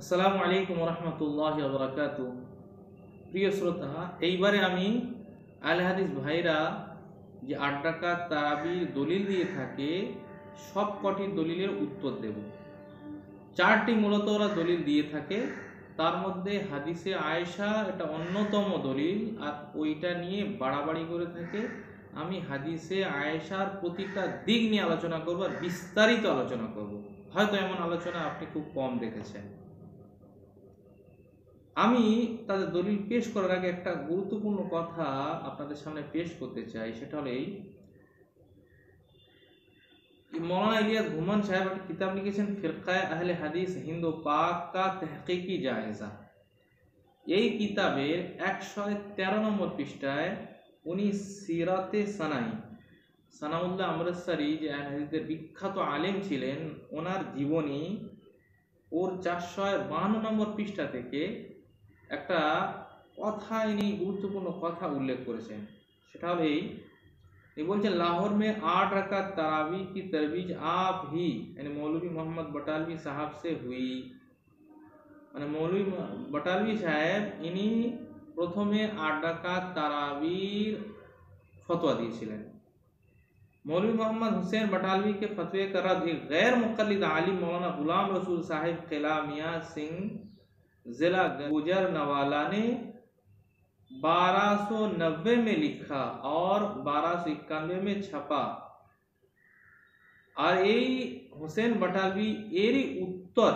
আসসালামু আলাইকুম রহমতুল্লাহি ওয়া বারাকাতুহু। প্রিয় শ্রোতা, এইবারে আমি আল হাদিস ভাইরা যে ৮ রাকাত তারাবির দলিল দিয়ে থাকে সব কটি দলিলের উত্তর দেব। ৪টি মূলত ওরা দলিল দিয়ে থাকে, তার মধ্যে হাদিসে আয়েশা এটা অন্যতম দলিল, আর ওইটা নিয়ে বাড়াবাড়ি করে থাকে। আমি হাদিসে আয়েশার প্রতিটা দিক নিয়ে আলোচনা করব আর বিস্তারিত আলোচনা করব। হয়তো এমন আলোচনা আপনি খুব কম দেখেছেন। আমি তাদের দলিল পেশ করার আগে একটা গুরুত্বপূর্ণ কথা আপনাদের সামনে পেশ করতে চাই। সেটা হলো এই, মৌলানা ইলিয়াস ঘুমান সাহেব একটা কিতাব লিখেছেন, ফিরকায়ে আহলে হাদিস হিন্দ ও পাক কা তাহকিকি জায়েজা। এই কিতাবের ১১৩ নম্বর পৃষ্ঠায় উনি সিরাতে সানাউল্লাহ আমরসারি, যে আহলে হাদিসের বিখ্যাত আলেম ছিলেন, ওনার জীবনী ওর ৪৫২ নম্বর পৃষ্ঠা থেকে একটা কথা ইনি গুরুত্বপূর্ণ কথা উল্লেখ করেছেন। সেটা হলো এই, বলছেন लाहौर में 8 रकात तरावी की तरवीज आप ही यानी मौलवी मोहम्मद बटालवी साहब से हुई। মানে মৌলভী বটালভি সাহেব ইনি প্রথমে 8 রাকাত তারাবির ফতোয়া দিয়েছিলেন। मौलवी मोहम्मद हुसैन बटालवी के फतवे का रद्द एक गैर मुक़ल्लिद आलिम मौलाना गुलाम रसूल साहिब किला मियाँ सिंह जिला गुजरनवाला ने 1290 में लिखा और 1291 में छपा। আর এই হোসেন বাটালভি এরই উত্তর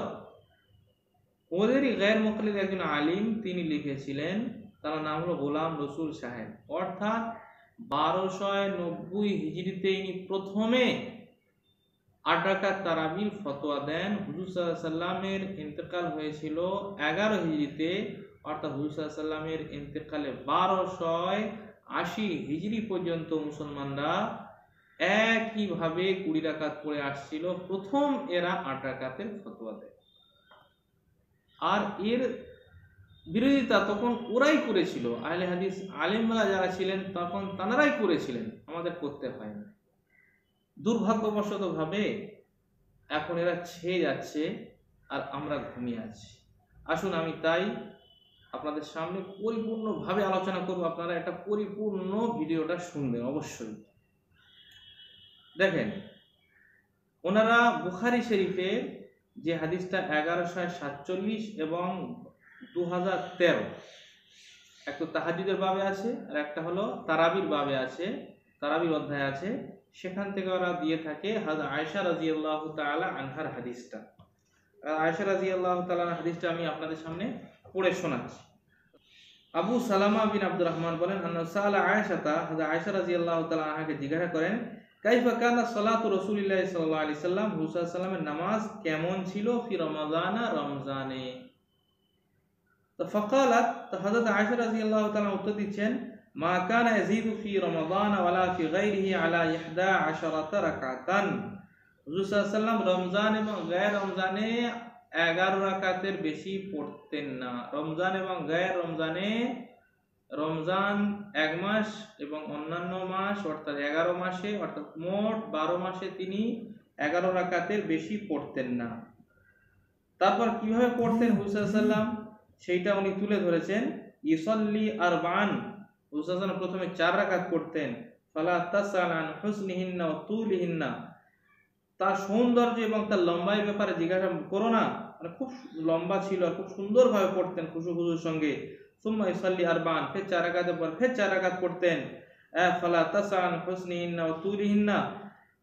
ওদেরই গैर মুকল্লিদ একজন আলিম তিনি লিখেছিলেন, তার নাম হলো গোলাম রসুল সাহেব। অর্থাৎ 1290 হিজরিতে ইনি প্রথমে 8 রাকাত তারাবির ফতোয়া দেন। হুজুর সাল্লাল্লাহু আলাইহি সাল্লামের ইন্তেকাল হয়েছিল 11 হিজরিতে, অর্থাৎ হুজুর সাল্লাল্লাহু আলাইহি সাল্লামের ইন্তেকালে 1280 হিজরি পর্যন্ত মুসলমানরা একইভাবে 20 রাকাত পড়ে আসছিল। প্রথম এরা 8 রাকাতের ফতোয়া দেয়, আর এর বিরোধিতা তখন ওরাই করেছিল। আহলে হাদিস আলেমরা যারা ছিলেন তখন তানারাই করেছিলেন, আমাদের করতে হয় না। দুর্ভাগ্যবশত ভাবে এখন এরা ছেয়ে যাচ্ছে আর আমরা ঘুমিয়ে আছি। আসুন আমি তাই আপনাদের সামনে পরিপূর্ণভাবে আলোচনা করব, আপনারা একটা পরিপূর্ণ ভিডিওটা শুনবেন অবশ্যই। দেখেন, ওনারা বুখারী শরীফের যে হাদিসটা 1147 এবং 2013, একটা তাহাজ্জুদের বাবে আছে আর একটা হলো তারাবির বাবে আছে, তারাবির অধ্যায় আছে, সেখান থেকে ওরা দিয়ে থাকে হযরত আয়েশা রাদিয়াল্লাহু তাআলা আনহার হাদিসটা। আয়েশা রাদিয়াল্লাহু তাআলা হাদিসটা আমি আপনাদের সামনে পড়ে শোনাচ্ছি। আবু সালামা বিন আব্দুর রহমান বলেন, আন্না সাআলা আয়েশাতা, হযরত আয়েশা রাদিয়াল্লাহু তাআলা আনহাকে জিজ্ঞাসা করেন, কাইফা কানা সালাতু রাসূলিল্লাহ সাল্লাল্লাহু আলাইহি সাল্লাম, হুজুর সাল্লাল্লাহু আলাইহি সাল্লামের নামাজ কেমন ছিল ফি রমাদানা, রমজানে। তো ফাকালাত, তো হযরত আয়েশা রাদিয়াল্লাহু তাআলা উত্তর দিচ্ছেন, মা কানা ইয়াজিদু ফি রমাদান ওয়ালা ফি গায়রিহি আলা 11 রাকাতান। হুজুর সাল্লাল্লাহু আলাইহি সাল্লাম রমজান এবং গায়র রমজানে 11 রাকাতের বেশি পড়তেন না। রমজান এবং গায়র রমজানে, রমজান 1 মাস এবং অন্যান্য মাস অর্থাৎ 11 মাসে, অর্থাৎ মোট 12 মাসে তিনি 11 রাকাতের বেশি পড়তেন না। তারপর কিভাবে পড়তেন হুজুর সাল্লাল্লাহু আলাইহি সাল্লাম সেইটা উনি তুলে ধরেছেন। ইসল্লি আরবান, হুজুর সাল্লাল্লাহু আলাইহি সাল্লাম প্রথমে 4 রাকাত পড়তেন। ফালা তাসআল আন হুসনিহিন্না ওয়া তুলিহিন্না, তার সৌন্দর্য এবং তার লম্বাইয়ের ব্যাপারে জিজ্ঞাসা করো না, মানে খুব লম্বা ছিল আর খুব সুন্দরভাবে পড়তেন খুশু খুশুর সঙ্গে। সুম্মা ইসাল্লি আরবান, ফের 4 রাকাতের পর ফের 4 রাকাত পড়তেন। ফালা তাসআল আন হুসনিহিন্না ওয়া তুলিহিন্না,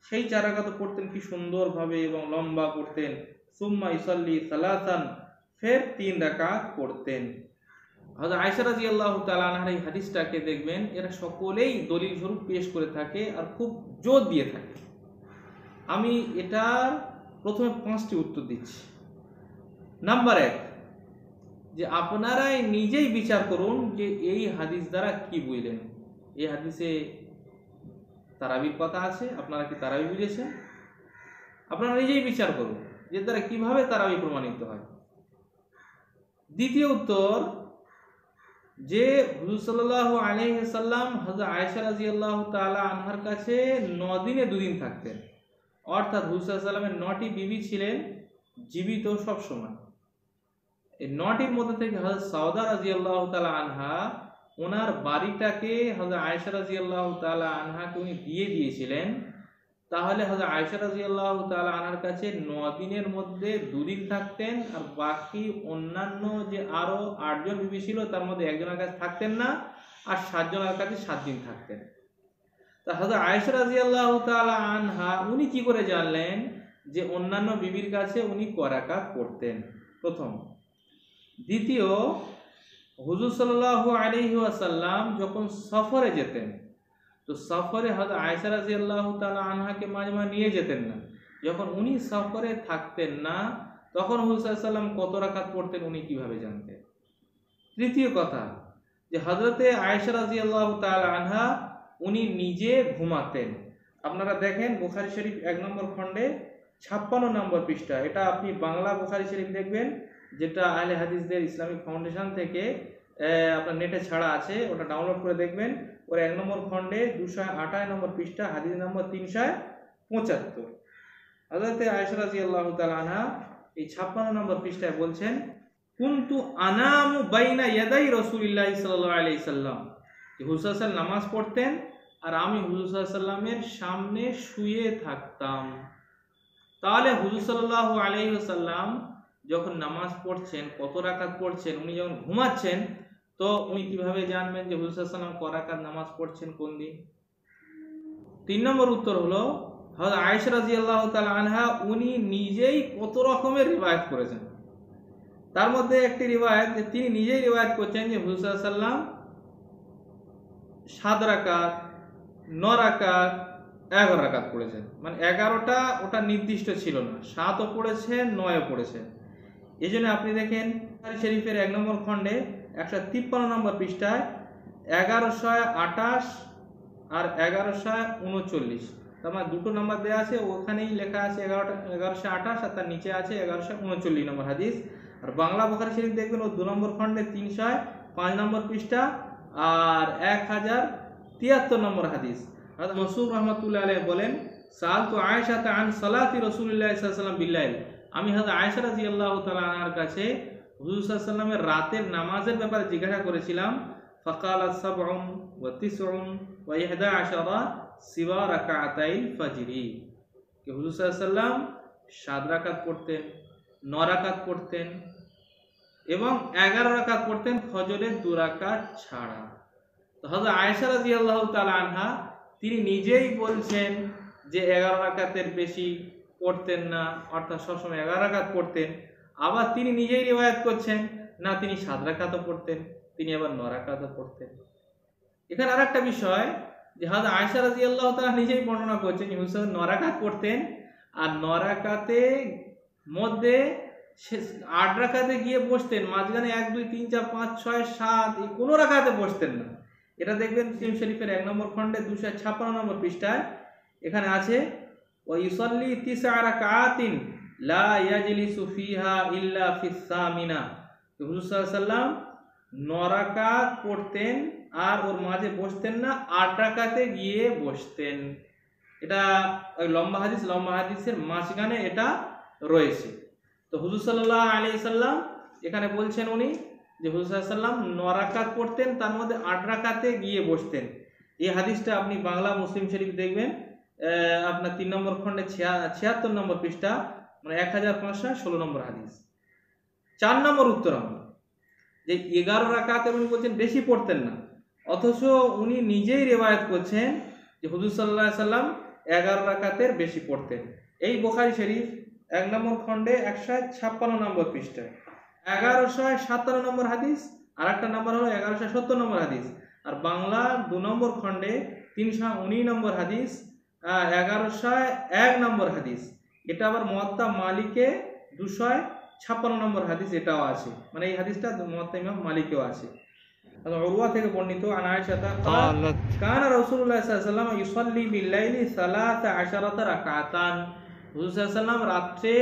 সেই 4 রাকাত পড়তেন কি সুন্দরভাবে এবং লম্বা পড়তেন। সুম্মা ইসাল্লি সালাসান, ফের 3 রাকাত পড়তেন। হযরত আয়েশা রাদিয়াল্লাহু তাআলা আনহার এই হাদিসটাকে দেখবেন, এরা সকলেই দলিল স্বরূপ পেশ করে থাকে আর খুব জোর দিয়ে থাকে। আমি এটার প্রথমে 5টি উত্তর দিচ্ছি। নাম্বার 1, যে আপনারাই নিজেই বিচার করুন যে এই হাদিস দ্বারা কি বুঝলেন। এই হাদিসে তারাবির কথা আছে, আপনারা কি তারাবি বুঝেছেন? আপনারা নিজেই বিচার করুন যে দ্বারা কিভাবে তারাবি প্রমাণিত হয়। দ্বিতীয় উত্তর, যে হুজুর সাল্লাল্লাহু আলাইহি সাল্লাম হযরত আয়েশা রাদিয়াল্লাহু তাআলা আনহার কাছে 9 দিনে 2 দিন থাকতেন, অর্থাৎ হুজুর সাল্লাল্লাহু আলাইহি সাল্লামের 9টি বিবি ছিলেন জীবিত সব সময়। এই 9টির মধ্যে থেকে হযরত সাউদা রাদিয়াল্লাহু তাআলা আনহা ওনার বাড়িটাকে হযরত আয়েশা রাদিয়াল্লাহু তাআলা আনহাকে উনি দিয়ে দিয়েছিলেন। তাহলে হযরত আয়েশা রাদিয়াল্লাহু তাআলা আনহার কাছে 9 দিনের মধ্যে 2 দিন থাকতেন, আর বাকি অন্যান্য যে আরো 8 জন বিবি ছিল তার মধ্যে একজনের কাছে থাকতেন না, আর 7 জনের কাছে 7 দিন থাকতেন। তা হযরত আয়েশা রাদিয়াল্লাহু তাআলা আনহা উনি কি করে জানলেন যে অন্যান্য বিবির কাছে উনি কয় রাকাত পড়তেন? প্রথম। দ্বিতীয়, হুজুর সাল্লাল্লাহু আলাইহি ওয়াসাল্লাম যখন সফরে যেতেন, তো সফরে হযরত আয়েশা রাদিয়াল্লাহু তাআলা আনহাকে মাঝে মাঝে নিয়ে যেতেন না। যখন উনি সফরে থাকতেন না তখন হুজুর সাল্লাল্লাহু আলাইহি ওয়াসাল্লাম কত রাকাত পড়তেন উনি কিভাবে জানতেন? তৃতীয় কথা, যে হযরতে আয়েশা রাদিয়াল্লাহু তাআলা আনহা উনি নিজে ঘুমাতেন। আপনারা দেখেন বুখারী শরীফ 1 নম্বর খণ্ডে 56 নম্বর পৃষ্ঠা, এটা আপনি বাংলা বুখারী শরীফ দেখবেন, যেটা আহলে হাদিসদের ইসলামিক ফাউন্ডেশন থেকে আপনার নেটে ছাড়া আছে, ওটা ডাউনলোড করে দেখবেন। ওর 1 নম্বর খণ্ডে 228 নম্বর পৃষ্ঠা, হাদিস নম্বর 375। হযরতে আয়েশা রাদিয়াল্লাহু তাআলা আনহা এই 56 নম্বর পৃষ্ঠায় বলছেন, কুনতু আনামু বাইনা ইয়াদাই রাসূলিল্লাহি সাল্লাল্লাহু আলাইহি সাল্লাম, যে হুজুর সাল্লাল্লাহু আলাইহি ওয়াসাল্লাম নামাজ পড়তেন আর আমি হুজুর সাল্লাল্লাহু আলাইহি সাল্লামের সামনে শুয়ে থাকতাম। তাহলে হুজুর সাল্লাল্লাহু আলাইহি ওয়াসাল্লাম যখন নামাজ পড়ছেন, কত রাকাত পড়ছেন, উনি যখন ঘুমাচ্ছেন, তো উনি কিভাবে জানবেন যে হুজুর সাল্লাল্লাহু আলাইহি ওয়াসাল্লাম কয় রাকাত নামাজ পড়ছেন কোন দিন? 3 নম্বর উত্তর হলো হযরত আয়েশা রাদিয়াল্লাহু তাআলা আনহা উনি নিজেই কত রকমের রিওয়ায়াত করেছেন। তার মধ্যে একটি রিওয়ায়াত যে তিনি নিজেই রিওয়ায়াত করছেন যে হুজুর সাল্লাল্লাহু আলাইহি ওয়াসাল্লাম 7 রাকাত, 9 রাকাত, 11 রাকাত পড়েছেন। মানে 11টা ওটা নির্দিষ্ট ছিল না, 7ও পড়েছেন, 9ও পড়েছেন। এই জন্য আপনি দেখেন বুখারী শরীফের 1 নম্বর খণ্ডে 153 নম্বর পৃষ্ঠায় 1128 আর 1139, তার মানে দুটো নাম্বার দেওয়া আছে, ওখানেই লেখা আছে 1128 আর তার নিচে আছে 1139 নম্বর হাদিস। আর বাংলা বুখারী শরীফ দেখবেন ও 2 নম্বর খণ্ডে 305 নম্বর পৃষ্ঠা আর 1073 নম্বর হাদিস। হযরত মাসউদ রাহমাতুল্লাহি আলাইহি বলেন, সালতু আয়েশা আন সালাতি রাসূলুল্লাহি সাল্লাল্লাহু আলাইহি ওয়াসাল্লাম বিল্লাইল, আমি হযরত আয়েশা রাদিয়াল্লাহু তাআলা আনহার কাছে হুজুর সাল্লাল্লাহু আলাইহি ওয়াসাল্লামের রাতের নামাজের ব্যাপারে জিজ্ঞাসা করেছিলাম। ফাকালাত 7 ওয়া 9 ওয়া 11 সিওয়া রাকাতাইল ফজরি, যে হুজুর সাল্লাল্লাহু আলাইহি ওয়াসাল্লাম 7 রাকাত পড়তেন, 9 রাকাত পড়তেন এবং 11 রাকাত পড়তেন ফজরের 2 রাকাত ছাড়া। তো হযরত আয়েশা রাদিয়াল্লাহু তাআলা আনহা তিনি নিজেই বলছেন যে 11 রাকাতের বেশি পড়তেন না, অর্থাৎ সবসময় 11 রাকাত পড়তেন। আবার তিনি নিজেই রিওয়ায়াত করছেন না তিনি 7 রাকাতও পড়তেন, তিনি আবার 9 রাকাতও পড়তেন। এখানে আরেকটা বিষয়, যে হযরত আয়েশা রাদিয়াল্লাহু তাআলা নিজেই বর্ণনা করছেন যে হুজুর 9 রাকাত পড়তেন, আর 9 রাকাতে মধ্যে 8 রাকাতে গিয়ে বসতেন, মাঝখানে 1 2 3 4 5 6 7 এই কোনো রাকাতে বসতেন না। এটা দেখবেন মুসলিম শরীফের 1 নম্বর খণ্ডে 256 নম্বর পৃষ্ঠায় এখানে আছে, ওয়া ইউসাল্লি 9 রাকাতিন লা ইয়াজলিসু ফিহা ইল্লা ফিস সামিনা, হুজুর সাল্লাল্লাহু আলাইহি ওয়াসাল্লাম 9 রাকাত পড়তেন আর ওর মাঝে বসতেন না, 8 রাকাতে গিয়ে বসতেন। এটা ওই লম্বা হাদিসের মাঝখানে এটা রয়েছে। তো হুজুর সাল্লাল্লাহু আলাইহি সাল্লাম এখানে বলছেন উনি যে হুজুর সাল্লাল্লাহু আলাইহি সাল্লাম 9 রাকাত পড়তেন, তার মধ্যে 8 রাকাতে গিয়ে বসতেন। এই হাদিসটা আপনি বাংলা মুসলিম শরীফ দেখবেন আপনার 3 নম্বর খণ্ডে 76 নম্বর পৃষ্ঠা, মানে 1516 নম্বর হাদিস। 4 নম্বর উত্তর আমরা যে 11 রাকাতের উনি বলছেন বেশি পড়তেন না, অথচ উনি নিজেই রিওয়ায়াত করছেন যে হুজুর সাল্লাল্লাহু আলাইহি সাল্লাম 11 রাকাতের বেশি পড়তেন। এই বুখারী শরীফ 1 নম্বর খণ্ডে 156 নম্বর পৃষ্ঠায় 1157 নম্বর হাদিস, আর একটা নাম্বার হলো 1170 নম্বর হাদিস। আর বাংলা 2 নম্বর খণ্ডে 319 নম্বর হাদিস, 1101 নম্বর হাদিস। এটা আবার মুয়াত্তা মালিকে 256 নম্বর হাদিস এটাও আছে, মানে এই হাদিসটা মুয়াত্তা ইমাম মালিকেও আছে। উরওয়া থেকে বর্ণিত, আন আয়েশা ক্বালাত কানা রাসূলুল্লাহ সাল্লাল্লাহু আলাইহি ওয়াসাল্লাম ইউসাল্লি বিল-লাইলি 13 রাকাতান, হুজুর সাল্লাল্লাহু আলাইহি ওয়াসাল্লাম রাতে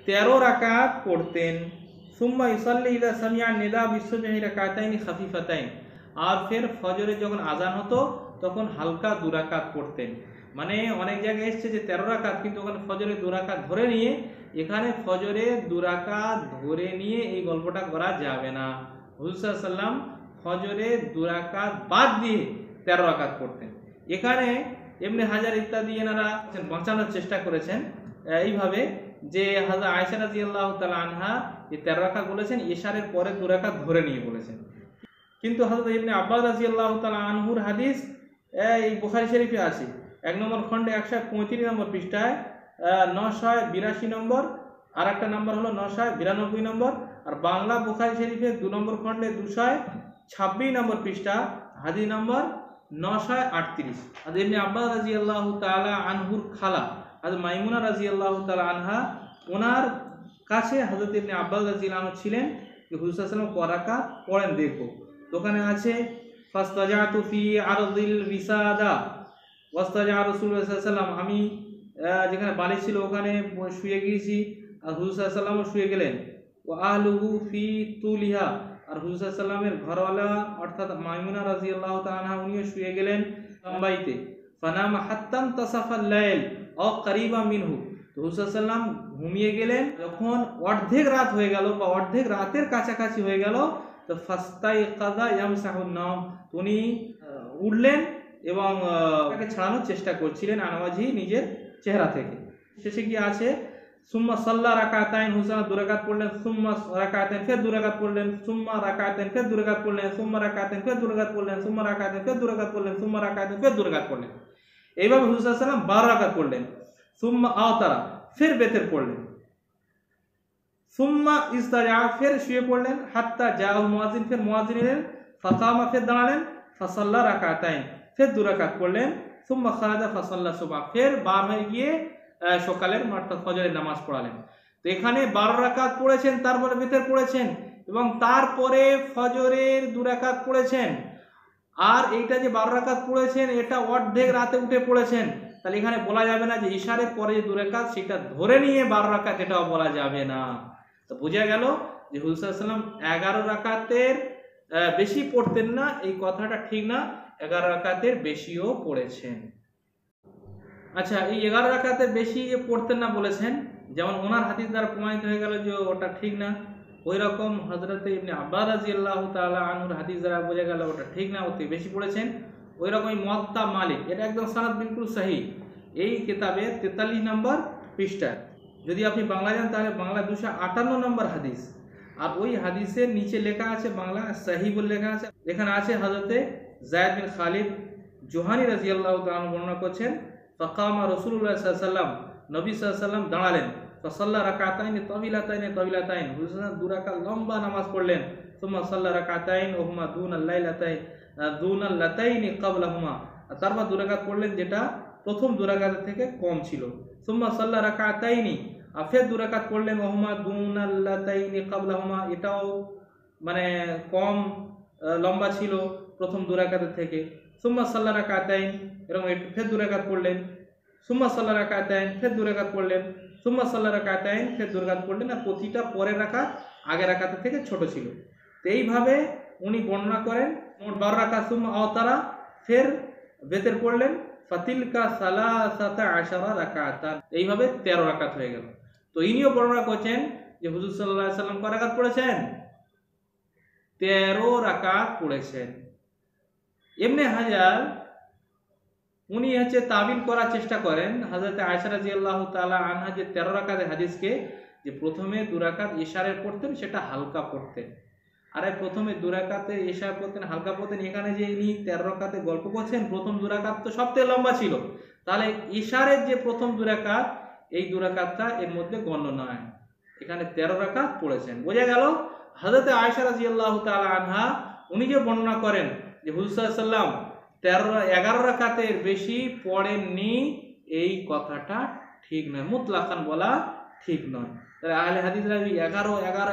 13 রাকাত পড়তেন। সুম্মা ইউসাল্লি ইযা সামিআ নিদা বিস-সুবহি রাকাতাইনি খাফিফাতাইন, আর ফির ফজরে যখন আজান হতো তখন হালকা 2 রাকাত পড়তেন। মানে অনেক জায়গায় এসেছে যে 13 রাকাত, কিন্তু ওখানে ফজরে 2 রাকাত ধরে নিয়ে এখানে ফজরে 2 রাকাত ধরে নিয়ে এই গল্পটা করা যাবে না। হুজুর সাল্লাল্লাহু আলাইহি ওয়াসাল্লাম ফজরে 2 রাকাত বাদ দিয়ে 13 রাকাত পড়তেন। এখানে ইবনে হাজার ইত্যাদি এনারা বাঁচানোর চেষ্টা করেছেন এইভাবে যে হযরত আয়েশা রাদিয়াল্লাহু তাআলা আনহা এই 13 রাকাত বলেছেন, ইশারের পরে 2 রাকাত ধরে নিয়ে বলেছেন। কিন্তু হযরত ইবনে আব্বাস রাদিয়াল্লাহু তাআলা আনহুর হাদিস এই বুখারী শরীফে আছে 1 নম্বর খণ্ডে 135 নম্বর পৃষ্ঠায় 982 নম্বর, আর একটা নম্বর হলো 992 নম্বর, আর বাংলা বুখারী শরীফে 2 নম্বর খণ্ডে 226 নম্বর পৃষ্ঠা হাদিস নম্বর 938। হযরত ইবনে আব্বাস রাদিয়াল্লাহু তাআলা আনহুর খালা হযরত মাইমুনা রাদিয়াল্লাহু তাআলা আনহা, ওনার কাছে হযরত ইবনে আব্বাস রাদিয়াল্লাহু আনহু ছিলেন যে হুজুর সাল্লাল্লাহু আলাইহি ওয়াসাল্লাম কয় রাকাত পড়েন দেখো। দোকানে আছে ফাস্তাজাতু ফি আরদিল বিসাদা ওয়াস্তাজা রাসূলুল্লাহ সাল্লাল্লাহু আলাইহি ওয়াসাল্লাম, আমি যেখানে বালিশ ছিল ওখানে শুয়ে গিয়েছি আর হুজুর সাল্লাল্লাহু আলাইহি ওয়াসাল্লাম শুয়ে গেলেন। ওয়া আহলুহু ফি তুলিহা, আর হুজুর সাল্লাল্লাহু আলাইহি ওয়াসাল্লামের ঘরওয়ালা অর্থাৎ মাইমুনা রাদিয়াল্লাহু তাআলা আনহা উনিও শুয়ে গেলেন লম্বাইতে। ফানামা হাত্তান তাসাফাল লাইল আও কারিবা মিনহু, তো হুজুর সাল্লাল্লাহু আলাইহি ওয়াসাল্লাম ঘুমিয়ে গেলেন যখন অর্ধেক রাত হয়ে গেল বা অর্ধেক রাতের কাছাকাছি হয়ে গেল, তো ফাস্তাইকাযা ইয়ামসাহুন নাম, উনি উঠলেন এবং তাকে ছাড়ানোর চেষ্টা করছিলেন আনাওয়াজি নিজের চেহারা থেকে। শেষে কি আছে সুম্মা সাল্লা রাকাতাইন, হুসাইন 2 রাকাত পড়লেন, সুম্মা রাকাতাইন ফির 2 রাকাত পড়লেন, সুম্মা রাকাতাইন ফির 2 রাকাত পড়লেন, সুম্মা রাকাতাইন ফির 2 রাকাত পড়লেন, সুম্মা রাকাতাইন ফির 2 রাকাত পড়লেন, সুম্মা রাকাতাইন ফির 2 রাকাত পড়লেন। এইভাবে হুজুর সাল্লাল্লাহু আলাইহি ওয়াসাল্লাম 12 রাকাত পড়লেন। সুম্মা আওতারা, ফির বেতের পড়লেন, সুম্মা ইস্তাজা ফির শুয়ে পড়লেন, হাত্তা জাআ মুয়াজ্জিন, ফির মুয়াজ্জিন এলেন, ফাকামা ফির দাঁড়ালেন, ফাসাল্লা রাকাতাইন ফির 2 রাকাত পড়লেন, সুম্মা খারাজা ফাসাল্লা সুবহ, ফির বার হয়ে গিয়ে সকালের অর্থাৎ ফজরের নামাজ পড়ালেন। তো এখানে 12 রাকাত পড়েছেন, তারপরে বেতের পড়েছেন এবং তারপরে ফজরের 2 রাকাত পড়েছেন। আর এইটা যে 12 রাকাত পড়েছেন এটা অর্ধেক রাতে উঠে পড়েছেন, তাহলে এখানে বলা যাবে না যে ইশারের পরে যে 2 রাকাত সেটা ধরে নিয়ে 12 রাকাত, এটাও বলা যাবে না। তো বোঝা গেল যে হুজুর সাল্লাল্লাহু আলাইহি ওয়াসাল্লাম 11 রাকাতের বেশি পড়তেন না, এই কথাটা ঠিক না, 11 রাকাতের বেশিও পড়েছেন। আচ্ছা, এই 11 রাকাতের বেশি যে পড়তেন না বলেছেন, যেমন ওনার হাদিস দ্বারা প্রমাণিত হয়ে গেল যে ওটা ঠিক না, ওই রকম হযরত ইবনে আব্বাস রাদিয়াল্লাহু তাআলা আনহুর হাদিস দ্বারা বোঝা গেল ওটা ঠিক না, ওতে বেশি পড়েছেন। ওই রকমই মুয়াত্তা মালিক, এটা একদম সনদ বিলকুল সহি, এই কিতাবের 43 নম্বর পৃষ্ঠা। যদি আপনি বাংলা জানেন তাহলে বাংলা 258 নম্বর হাদিস, আর ওই হাদিসের নিচে লেখা আছে বাংলা সহি বলে লেখা আছে। এখানে আছে হযরতে যায়েদ বিন খালিদ জুহানী রাদিয়াল্লাহু তাআলা বর্ণনা করছেন, ফাকামা রাসূলুল্লাহ সাল্লাল্লাহু আলাইহি ওয়াসাল্লাম, নবী সাল্লাল্লাহু আলাইহি ওয়াসাল্লাম দাঁড়ালেন, ফাসাল্লা রাকাতাইন তাওয়িলাতাইন, হুজুর 2 রাকাত লম্বা নামাজ পড়লেন, সুম্মা সাল্লা রাকাতাইন ওয়া হুমা দুনাল লাতাইন ক্বাবলাহুমা, তারপর 2 রাকাত পড়লেন যেটা প্রথম 2 রাকাতের থেকে কম ছিল, সুম্মা সাল্লা রাকাতাইনি, আর ফের 2 রাকাত পড়লেন ওয়া হুমা দুনাল লাতাইন ক্বাবলাহুমা, এটাও মানে কম লম্বা ছিল প্রথম 2 রাকাতের থেকে, সুম্মা সাল্লা রাকাতাইন, এরকম ফের 2 রাকাত পড়লেন, সুম্মা সাল্লা রাকাতাইন ফের 2 রাকাত পড়লেন, সুম্মা সাল্লা রাকাতাইন ফের 2 রাকাত পড়লেন, আর প্রতিটা পরের রাকাত আগের রাকাতের থেকে ছোট ছিল। তো এইভাবে উনি বর্ণনা করেন মোট 12 রাকাত, সুম্মা আওতারা ফের বেতের পড়লেন, ফাতিলকা সালাসাতা আশারা রাকাতান, এইভাবে 13 রাকাত হয়ে গেল। তো ইনিও বর্ণনা করছেন যে হুজুর সাল্লাল্লাহু আলাইহি ওয়াসাল্লাম কয় রাকাত পড়েছেন? 13 রাকাত পড়েছেন। ইবনে হাজার উনি তাবিল করার চেষ্টা করেন হযরত আয়েশা রাদিয়াল্লাহু তাআলা আনহা যে 13 রাকাতের হাদিসকে, যে প্রথমে 2 রাকাত ইশারায় পড়তেন সেটা হালকা পড়তেন, আর প্রথমে 2 রাকাতে ইশারা পড়তেন হালকা পড়তেন, এখানে যে ইনি 13 রাকাতে গল্প করছেন প্রথম 2 রাকাত তো সবথেকে লম্বা ছিল, তাহলে ইশারের যে প্রথম 2 রাকাত এই 2 রাকাতটা এর মধ্যে গণ্য নয়, এখানে 13 রাকাত পড়েছেন। বোঝা গেল হযরত আয়েশা রাদিয়াল্লাহু তাআলা আনহা উনি যে বর্ণনা করেন যে হুজুর সাল্লাল্লাহু আলাইহি ওয়াসাল্লাম 11 রাকাতের বেশি পড়েননি, এই কথাটা ঠিক নয়, মুতলাকান বলা ঠিক নয়। তাহলে আহলে হাদিসরা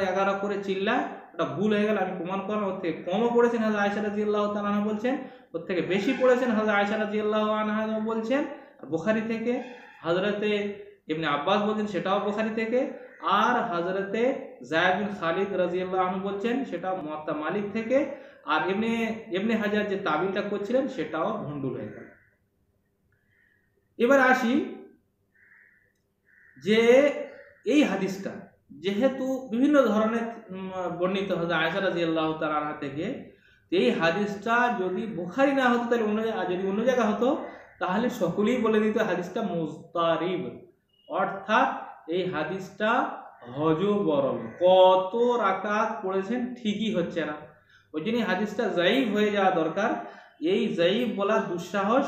11 করে চিল্লায়, ওটা ভুল হয়ে গেল। আমি প্রমাণ করলাম ওর থেকে কমও পড়েছেন হযরত আয়েশা রাদিয়াল্লাহু তাআলা আনহা বলছেন, ওর থেকে বেশি পড়েছেন হযরত আয়েশা রাদিয়াল্লাহু আনহা বলছেন, আর বুখারী থেকে হযরতে ইবনে আব্বাস বলছেন সেটাও বুখারী থেকে, আর হযরতে যায়েদ বিন খালিদ রাদিয়াল্লাহু আনহু বলছেন সেটাও মুয়াত্তা মালিক থেকে, আর ইবনে হাজার যে তাবিলটা করছিলেন সেটাও ভণ্ডুল হয়ে গেল। এবার আসি যে এই হাদিসটা যেহেতু বিভিন্ন ধরনের বর্ণিত হযরত আয়েশা রাদিয়াল্লাহু তাআলা আনহা থেকে, এই হাদিসটা যদি বুখারী না হতো তাহলে যদি অন্য জায়গা হতো তাহলে সকলেই বলে দিত হাদিসটা মুস্তারিব, অর্থাৎ এই হাদিসটা হযবরল, কত রাকাত পড়েছেন ঠিকই হচ্ছে না, ওই জন্য হাদিসটা যায়ীফ হয়ে যাওয়া দরকার। এই যায়ীফ বলা দুঃসাহস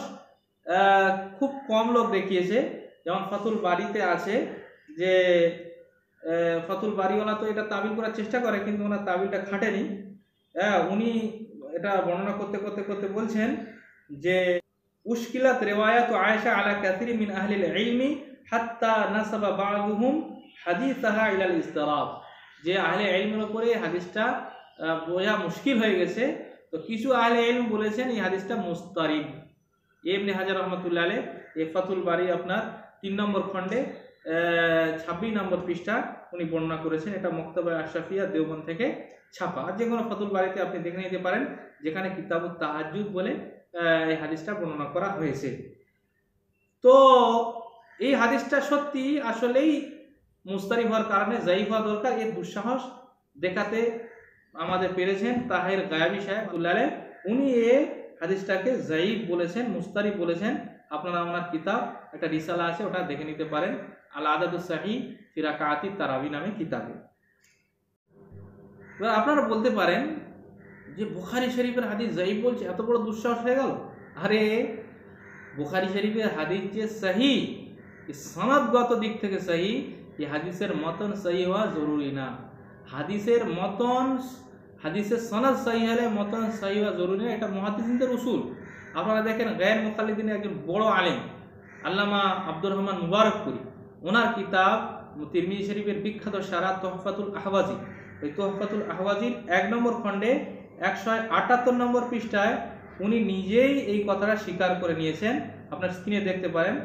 খুব কম লোক দেখিয়েছে। যেমন ফাতুল বারিতে আছে যে ফাতুল বারিওয়ালা তো এটা তাবিল করার চেষ্টা করে কিন্তু ওনার তাবিলটা খাটেনি। উনি এটা বর্ণনা করতে করতে করতে বলছেন যে উশকিলাত রিওয়ায়াত আয়েশা আলা কাসির মিন আহলিল ইলমি হাত্তা নাসাবা বা'দুহুম হাদিসাহা ইলাল ইসতিরাব, যে আহলে ইলমের উপরে হাদিসটা বোঝা মুশকিল হয়ে গেছে, তো কিছু আহলে ইলম বলেছেন এই হাদিসটা মুস্তারিব। ইবনে হাজার রহমাতুল্লাহ আলাইহি এই ফাতুল বারি আপনার 3 নম্বর খণ্ডে 26 নম্বর পৃষ্ঠা উনি বর্ণনা করেছেন। এটা মক্তবা আশরাফিয়া দেওবন্দ থেকে ছাপা। আর যে কোনো ফাতুল বারিতে আপনি দেখে নিতে পারেন যেখানে কিতাবুত তাহাজ্জুদ বলে এই হাদিসটা বর্ণনা করা হয়েছে। তো এই হাদিসটা সত্যি আসলেই মুস্তারিব হওয়ার কারণে যায়ীফ হওয়া দরকার, এর দুঃসাহস দেখাতে আমাদের পেরেছেন তাহের গায়াবী সাহেব আলাইহি, উনি এই হাদিসটাকে যায়ীফ বলেছেন, মুস্তারিব বলেছেন। আপনারা ওনার কিতাব একটা রিসালা আছে, ওটা দেখে নিতে পারেন, আল আদাদুস সাহিহ ফি রাকাআতিত তারাবি নামে কিতাবে। এবার আপনারা বলতে পারেন যে বুখারী শরীফের হাদিস যায়ীফ বলছে, এত বড় দুঃসাহস হয়ে গেল। আরে বুখারী শরীফের হাদিস যে সহিহ, সনদগত দিক থেকে সহিহ, এই হাদিসের মতন সহিহ হওয়া জরুরি না। হাদিসের মতন, হাদিসের সনদ সহিহ হলে মতন সহিহ হওয়া জরুরি না, এটা মুহাদ্দিসিনদের উসুল। আপনারা দেখেন গায়ের মুকাল্লিদিনের একজন বড় আলেম আল্লামা আব্দুর রহমান মুবারকপুরি, ওনার কিতাব তিরমিজি শরীফের বিখ্যাত সারা তোহফাতুল আহওয়াজি, ওই তোহফাতুল আহওয়াজির 1 নম্বর খণ্ডে 178 নম্বর পৃষ্ঠায় উনি নিজেই এই কথাটা স্বীকার করে নিয়েছেন। আপনার স্ক্রিনে দেখতে পারেন,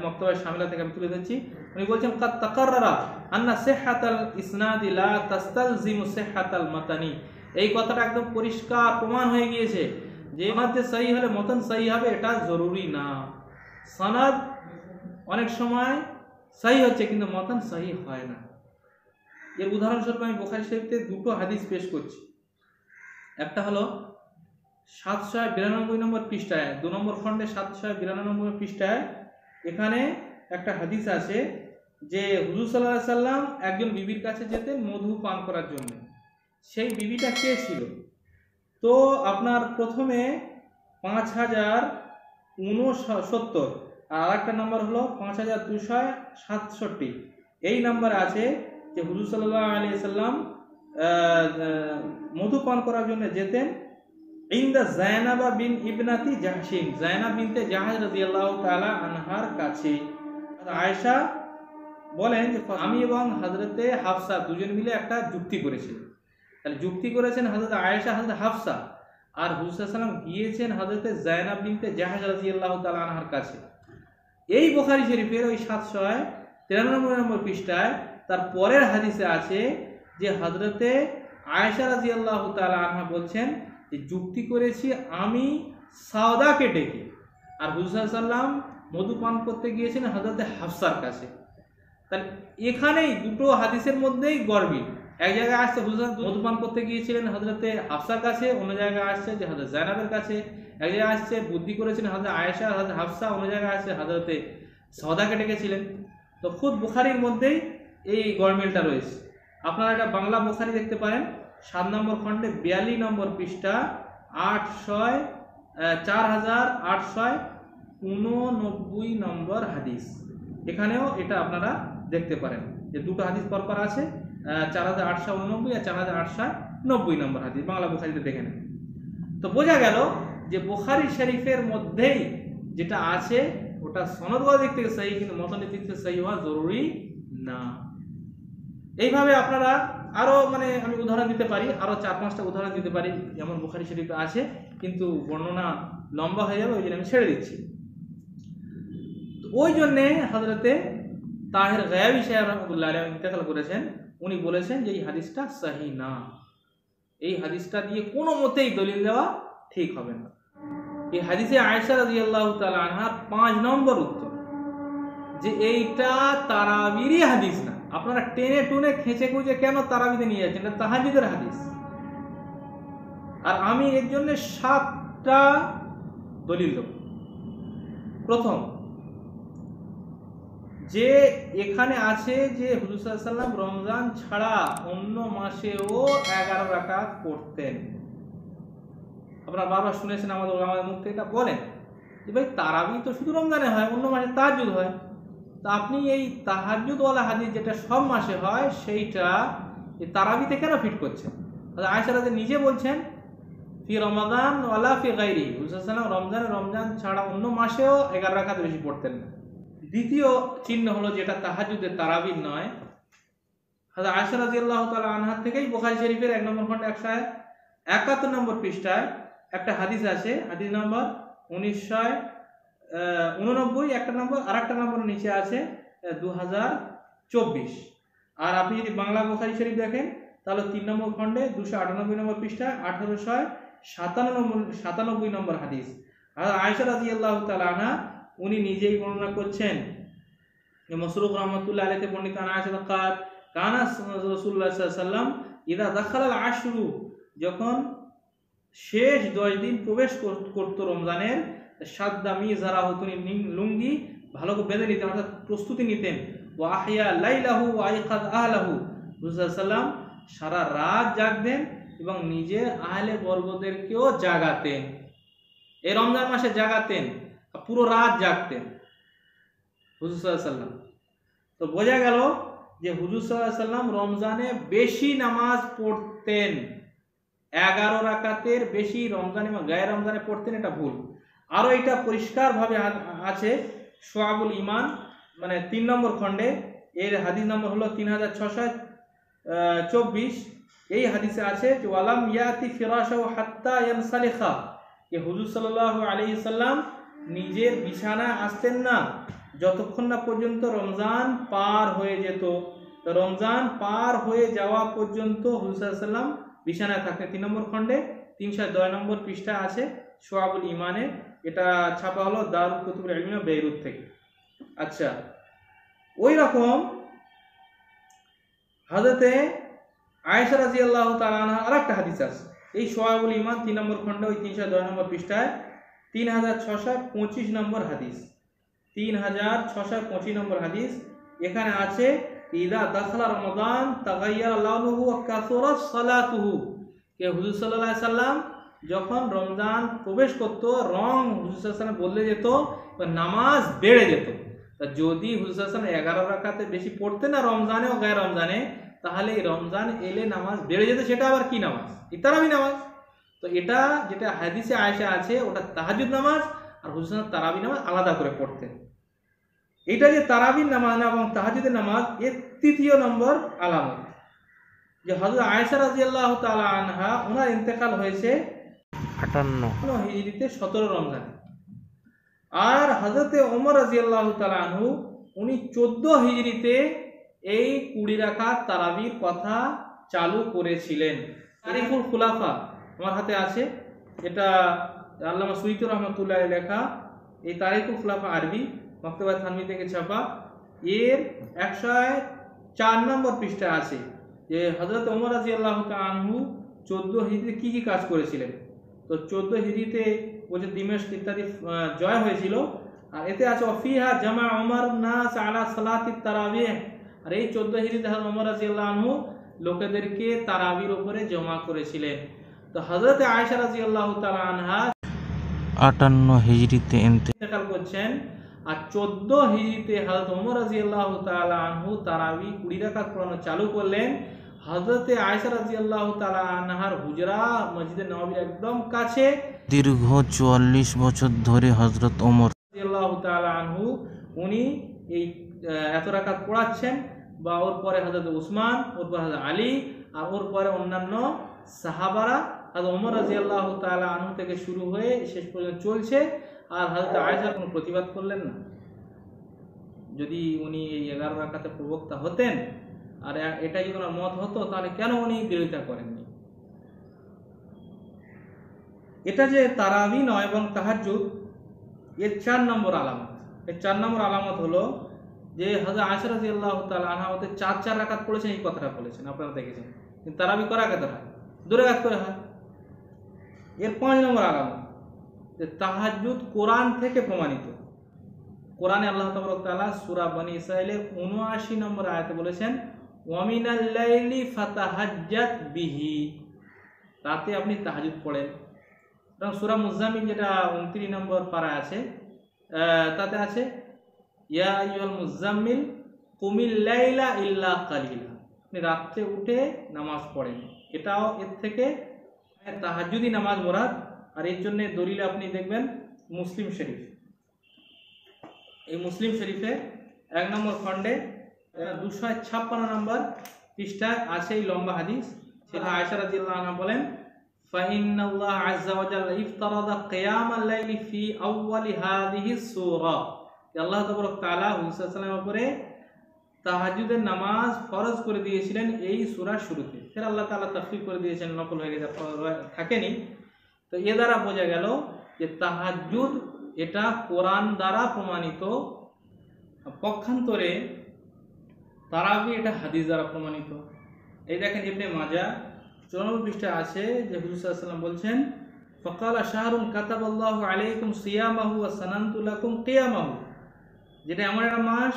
মক্তবায়ে শামিলা থেকে আমি তুলে দিচ্ছি। উনি বলছেন কাদ তাকাররারা আন্না সিহহাতাল ইসনাদি লা তাস্তালজিমু সিহহাতাল মাতানি, এই কথাটা একদম পরিষ্কার প্রমাণ হয়ে গিয়েছে যে সনদ সহিহ হলে মতন সহিহ হবে, এটা জরুরি না। সনদ অনেক সময় সহিহ হচ্ছে কিন্তু মতন সহিহ হয় না। এর উদাহরণস্বরূপ আমি বুখারী শরীফে 2টো হাদিস পেশ করছি। একটা হলো 792 নম্বর পৃষ্ঠায়, 2 নম্বর খণ্ডে 792 নম্বর পৃষ্ঠায় এখানে একটা হাদিস আছে যে হুজুর সাল্লাল্লাহু আলাইহি সাল্লাম একজন বিবির কাছে যেতেন মধু পান করার জন্য। সেই বিবিটা কে ছিল? তো আপনার প্রথমে 5069 আর আরেকটা নাম্বার হলো 5267। এই নাম্বার আছে যে হুজুর সাল্লাল্লাহু আলাইহি সাল্লাম মধু পান করার জন্য যেতেন ইনদা যায়নাবা বিন ইবনাতি জাহশিন, যায়নাব বিনতে জাহাজ রাদিয়াল্লাহু তাআলা আনহার কাছে। আয়েশা বলেন যে আমি এবং হযরতে হাফসা দুজন মিলে একটা যুক্তি করেছিলাম। তাহলে যুক্তি করেছেন হযরত আয়েশা, হযরত হাফসা, আর হুজুর সাল্লাল্লাহু আলাইহি ওয়াসাল্লাম গিয়েছেন হযরতে যায়নাব বিনতে জাহাজ রাদিয়াল্লাহু তাআলা আনহার কাছে। এই বুখারী শরীফের ওই 793 নম্বর পৃষ্ঠায় তার পরের হাদিসে আছে যে হযরতে আয়েশা রাদিয়াল্লাহু তাআলা আনহা বলছেন যে যুক্তি করেছি আমি সাওদাকে ডেকে, আর হুজুর সাল্লাল্লাহু আলাইহি ওয়াসাল্লাম মধু পান করতে গিয়েছেন হযরতে হাফসার কাছে। তাহলে এখানেই দুটো হাদিসের মধ্যেই গরমিল। এক জায়গায় আসছে হুজুর মধু পান করতে গিয়েছিলেন হযরতে হাফসার কাছে, অন্য জায়গায় আসছে যে হযরত যায়নাবের কাছে। এক জায়গায় আসছে বুদ্ধি করেছেন হযরত আয়েশা, হযরত হাফসা, অন্য জায়গায় আসছে হযরতে সাওদাকে ডেকেছিলেন। তো খুদ বুখারীর মধ্যেই এই গরমিলটা রয়েছে। আপনারা এটা বাংলা বুখারী দেখতে পারেন 7 নম্বর খণ্ডে 42 নম্বর পৃষ্ঠা 4889 নম্বর হাদিস। এখানেও এটা আপনারা দেখতে পারেন যে দুটো হাদিস পরপর আছে, 4889 আর 4890 নম্বর হাদিস বাংলা বুখারীতে দেখে নেন। তো বোঝা গেল যে বুখারী শরীফের মধ্যেই যেটা আছে ওটা সনদগত দিক থেকে সহিহ কিন্তু মতনের দিক থেকে সহিহ হওয়া জরুরি না। এইভাবে আপনারা আরো আমি উদাহরণ দিতে পারি, আরো 4-5টা উদাহরণ দিতে পারি যেমন বুখারী শরীফে আছে, কিন্তু বর্ণনা লম্বা হয়ে যাবে, ওই জন্য আমি ছেড়ে দিচ্ছি। ওই জন্যে হযরতে তাহের গায়াবী সাহেব রাহমাতুল্লাহ আলাইহি ইন্তেকাল করেছেন, উনি বলেছেন যে এই হাদিসটা সহিহ না, এই হাদিসটা দিয়ে কোনো মতেই দলিল দেওয়া ঠিক হবে না। এই হাদিসে আয়েশা রাদিয়াল্লাহু তাআলা আনহার 5 নম্বর উত্তর যে এইটা তারাবিরই হাদিস না। আপনারা টেনে টুনে খেঁচে খুঁজে কেন তারাবিতে নিয়ে যাচ্ছেন? এটা তাহাজ্জুদের হাদিস। আর আমি এর জন্য 7টা দলিল দেব। প্রথম, যে এখানে আছে যে হুজুর সাল্লাল্লাহু আলাইহি ওয়াসাল্লাম রমজান ছাড়া অন্য মাসেও 11 রাকাত পড়তেন। আপনারা বারবার শুনেছেন আমাদের মুখ থেকে এটা বলেন যে ভাই তারাবি তো শুধু রমজানে হয়, অন্য মাসে তাহাজ্জুদ হয়। তা আপনি এই তাহাজ্জুদওয়ালা হাদিস যেটা সব মাসে হয় সেইটা এই তারাবিতে কেন ফিট করছেন? আয়েশা রাদিয়াল্লাহু নিজে বলছেন ফি রমাদান ওয়ালা ফি গায়রি, হুজুর সাল্লাল্লাহু আলাইহি ওয়াসাল্লাম রমজান ছাড়া অন্য মাসেও 11 রাকাত বেশি পড়তেন না। দ্বিতীয় চিহ্ন হলো যেটা তাহাজ্জুদের তারাবির নয়, হযরত আয়েশা রাদিয়াল্লাহু তাআলা আনহা থেকেই বুখারী শরীফের 1 নম্বর খন্ড 171 নম্বর পৃষ্ঠায় একটা হাদিস আছে, হাদিস নম্বর 1989, একটা নম্বর আর একটা নম্বর নিচে আছে 2024। আর আপনি যদি বাংলা বুখারী শরীফ দেখেন তাহলে 3 নম্বর খন্ডে 298 নম্বর পৃষ্ঠায় 1897 নম্বর হাদিস। আর আয়েশা রাদিয়াল্লাহু তাআলা আনহা উনি নিজেই বর্ণনা করছেন, মাসরুক রাহমাতুল্লাহ আলাইহি বর্ণিত আয়েশা কাত কানা রাসূলুল্লাহ সাল্লাল্লাহু আলাইহি ওয়াসাল্লাম ইদা দাখালা আল-আশরু, যখন শেষ 10 দিন প্রবেশ করত রমজানের, সাদ্দা মিজারাহু, তিনি লুঙ্গি ভালো করে বেঁধে নিতেন, অর্থাৎ প্রস্তুতি নিতেন। ওয়া আহইয়া লাইলাহু ওয়া আইকাদ আহলাহু, রাসূল সাল্লাল্লাহু আলাইহি ওয়াসাল্লাম সারা রাত জাগতেন এবং নিজের আহলে বর্গদেরকেও জাগাতেন। এই রমজান মাসে জাগাতেন, পুরো রাত জাগতেন হুজুর সাল্লাল্লাহু আলাইহি ওয়াসাল্লাম। তো বোঝা গেল যে হুজুর সাল্লাল্লাহু আলাইহি ওয়াসাল্লাম রমজানে বেশি নামাজ পড়তেন, 11 রাকাতের বেশি রমজান এবং গায়ে রমজানে পড়তেন, এটা ভুল। আরও এটা পরিষ্কারভাবে আছে শুআবুল ঈমান, মানে 3 নম্বর খণ্ডে, এর হাদিস নম্বর হলো 3624। এই হাদিসে আছে যে ওয়ালাম ইয়াতি ফিরাশাহু হাত্তা ইয়ানসালিখা, যে হুজুর সাল্লাল্লাহু আলাইহি সাল্লাম নিজের বিছানায় আসতেন না যতক্ষণ না পর্যন্ত রমজান পার হয়ে যেত। তো রমজান পার হয়ে যাওয়া পর্যন্ত হুজুর সাল্লাল্লাহু আলাইহি সাল্লাম বিছানায় থাকতেন। 3 নম্বর খণ্ডে 310 নম্বর পৃষ্ঠা আছে শুআবুল ঈমানে, এটা ছাপা হলো দারুল কুতুবুল ইলমিয়া বেইরুত থেকে। আচ্ছা, ওই রকম হযরতে আয়েশা রাদিয়াল্লাহু তাআলা আনহা আরেকটা হাদিস আছে এই শুআবুল ঈমান 3 নম্বর খণ্ডে, ওই 310 নম্বর পৃষ্ঠায় 3625 নম্বর হাদিস, 3625 নম্বর হাদিস। এখানে আছে ইদা দাখালা রমাদান তাগায়্যারা লাউনুহু ওয়া কাসুরাত সালাতুহু, কে হুজুর সাল্লাল্লাহু আলাইহি সাল্লাম যখন রমজান প্রবেশ করত, রং হুজুর সাল্লাল্লাহু আলাইহি সাল্লাম বদলে যেত, নামাজ বেড়ে যেত। তা যদি হুজুর সাল্লাল্লাহু আলাইহি সাল্লাম 11 রাকাতে বেশি পড়তেন না রমজানে ও গায়ে রমজানে, তাহলে এই রমজান এলে নামাজ বেড়ে যেত। সেটা আবার কি নামাজ? তারাবি নামাজ। তো এটা যেটা হাদিসে আয়েশা আছে ওটা তাহাজ্জুদ নামাজ, আর হুজুর সাল্লাল্লাহু আলাইহি সাল্লাম তারাবি নামাজ আলাদা করে পড়তেন। এটা যে তারাবির নামাজ এবং তাহাজ্জুদের নামাজ, এর তৃতীয় নম্বর আলামত যে হযরত আয়েশা রাদিয়াল্লাহু তাআলা আনহা ওনার ইন্তেকাল হয়েছে 58 হিজরিতে 17 রমজানে, আর হযরতে ওমর রাদিয়াল্লাহু তাআলা আনহু উনি 14 হিজরিতে এই 20 রাকাত তারাবির কথা চালু করেছিলেন। তারিখুল খুলাফা আমার হাতে আছে, এটা আল্লামা সুয়ুতী রাহমাতুল্লাহ আলাইহি লেখা, এই তারিখুল খুলাফা আরবি মক্তবা থানভী থেকে ছাপা, এর 104 নম্বর পৃষ্ঠা আছে যে হযরত ওমর রাদিয়াল্লাহু তাআলা আনহু 14 হিজরিতে কি কি কাজ করেছিলেন। তো 14 হিজরিতে বলছে দিমেশক ইত্যাদি জয় হয়েছিল, আর এতে আছে ওয়াফিহা জামা ওমর নাস আলা সালাতিত তারাবিহ, আর এই 14 হিজরিতে হযরত ওমর রাদিয়াল্লাহু আনহু লোকেদেরকে তারাবির উপরে জমা করেছিলেন। তো হযরত আয়েশা রাদিয়াল্লাহু তাআলা আনহা 58 হিজরিতে ইন্তেকাল করছেন, আর 14 হিজরিতে হযরত ওমর রাদিয়াল্লাহু তাআলা আনহু তারাবি 20 রাকাত পড়ানো চালু করলেন। হযরতে আয়েশা রাদিয়াল্লাহু তাআলা আনহার হুজরা মসজিদে নববীর একদম কাছে। দীর্ঘ 44 বছর ধরে হযরত ওমর রাদিয়াল্লাহু তাআলা আনহু উনি এই এত রাকাত পড়াচ্ছেন, বা ওর পরে হযরত উসমান, ওর পরে হযরত আলী, আর ওর পরে অন্যান্য সাহাবারা, হযরত ওমর রাদিয়াল্লাহু তাআলা আনহু থেকে শুরু হয়ে শেষ পর্যন্ত চলছে। আর হযরত আয়েশা কোনো প্রতিবাদ করলেন না। যদি উনি এই 11 রাকাতের প্রবক্তা হতেন আর এটা যদি ওনার মত হতো, তাহলে কেন উনি বিরোধিতা করেননি? এটা যে তারাবি নয় এবং তাহাজ্জুদ, এর 4 নম্বর আলামত। এর 4 নম্বর আলামত হলো যে হযরত আয়েশা রাদিয়াল্লাহু তাআলা আনহা ওতে 4 রাকাত পড়েছেন, এই কথাটা বলেছেন, আপনারা দেখেছেন। কিন্তু তারাবি কয় রাকাত হয়? 2 রাকাত করে হয়। এর 5 নম্বর আলামত যে তাহাজ্জুদ কোরআন থেকে প্রমাণিত। কোরআনে আল্লাহ তাআলা সূরা বনী ইসরাঈলের ৭৯ নম্বর আয়াতে বলেছেন, ওয়া মিনাল লাইলি ফাতাহাজ্জাত বিহি, রাতে আপনি তাহাজ্জুদ পড়েন। এবং সূরা মুজাম্মিল যেটা 29 নম্বর পারায় আছে, তাতে আছে ইয়া আইয়ুহাল মুজাম্মিল কুমিল লাইলা ইল্লা কালিলা, আপনি রাতে উঠে নামাজ পড়েন। এটাও এর থেকে তাহাজ্জুদি নামাজ মুরাদ। আর এর জন্য দলিলে আপনি দেখবেন মুসলিম শরীফ। এই মুসলিম শরীফে 1 নম্বর খণ্ডে 256 নম্বর পৃষ্ঠায় আছে এই লম্বা হাদিস। সেটা আয়েশা রাদিয়াল্লাহু আনহা বলেন, ফাইন্নাল্লাহ আযজা ওয়া জাল্লা ইফতারাদা কিয়ামাল লাইলি ফি আউয়ালি হাযিহি সূরা, আল্লাহ তাআলা হুজুর সাল্লাল্লাহু আলাইহি ওয়াসাল্লামের উপরে তাহাজ্জুদের নামাজ ফরজ করে দিয়েছিলেন এই সূরার শুরুতে। ফের আল্লাহ তাআলা তাফসীর করে দিয়েছেন, নকল হয়ে গেছে, থাকেনি। তো এ দ্বারা বোঝা গেল যে তাহাজ্জুদ এটা কোরআন দ্বারা প্রমাণিত। পক্ষান্তরে তারাবি এটা হাদিস দ্বারা প্রমাণিত। এই দেখেন ইবনে মাজাহ 94 পৃষ্ঠায় আছে যে হুজুর সাল্লাল্লাহু আলাইহি ওয়াসাল্লাম বলছেন, ফাকালা শাহরুন কাতাবাল্লাহু আলাইকুম সিয়ামাহু ওয়া সানানতু লাকুম কিয়ামাহু, যেটা এমন একটা মাস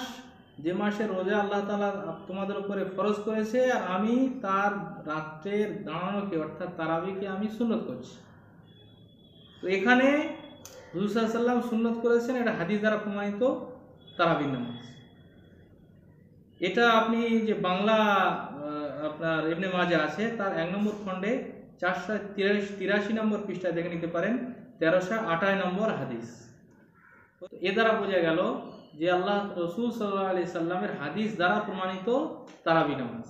যে মাসে রোজা আল্লাহ তাআলা তোমাদের উপরে ফরজ করেছে, আর আমি তার রাত্রের দাঁড়ানোকে অর্থাৎ তারাবিকে আমি সুন্নত করছি। তো এখানে হুজুর সাল্লাল্লাহু আলাইহি ওয়াসাল্লাম সুন্নত করেছেন, এটা হাদিস দ্বারা প্রমাণিত তারাবির নামাজ। এটা আপনি যে বাংলা আপনার ইবনে মাজাহ আছে তার 1 নম্বর খণ্ডে 483 নম্বর পৃষ্ঠায় দেখে নিতে পারেন, 1328 নম্বর হাদিস। এ দ্বারা বোঝা গেল যে আল্লাহ রাসূল সাল্লাল্লাহু আলাইহি সাল্লামের হাদিস দ্বারা প্রমাণিত তারাবি নামাজ।